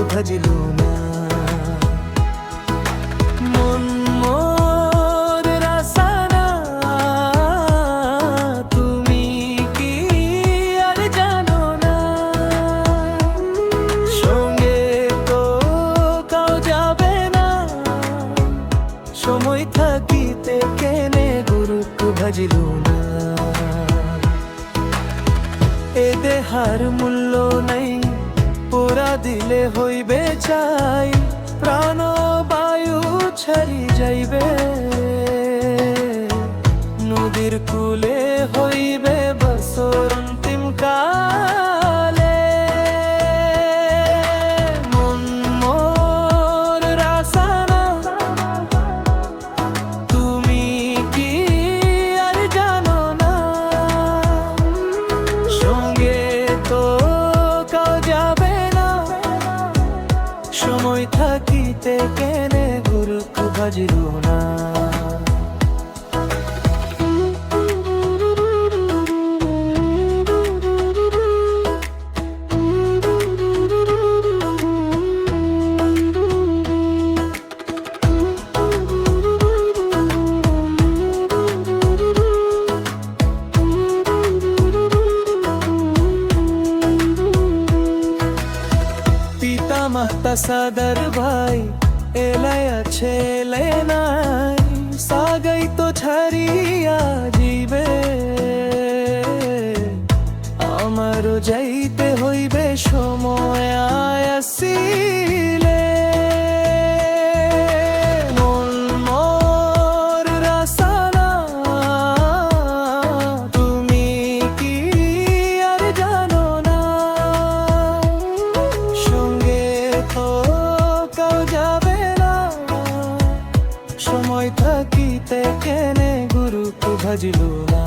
ভাজিলু না। মন মোর রাসানা তুমি কি আর জানো না, সঙ্গে তো কাউ যাবে না, সময় থাকিতে কেনে গুরুক ভাজিলু না। এ দেহার মূল্য নাই, পোড়া দিলে হইবে চাই, প্রাণ বায়ু ছাড়ি যাইবে, নদীর কূলে হইবে বছর অন্তিম কালে। মন মোর রাসানা তুমি কি আর জানো না, সঙ্গে তো কাউ যাবে না, সময় থাকিতে কেনে গুরুক ভাজিলু না। পিতা মাতা সাদর ভাই এলাই আছে এলে নাই, সাগাই তো ছাড়িয়া যাইবে, আমারও যাইতে হইবে সময় আসিলে। মন মোর রাসানা তুমি কি আর জানো না, সঙ্গে তো কাউ যাবে না, সময় থাকিতে কেনে গুরুক ভাজিলু না।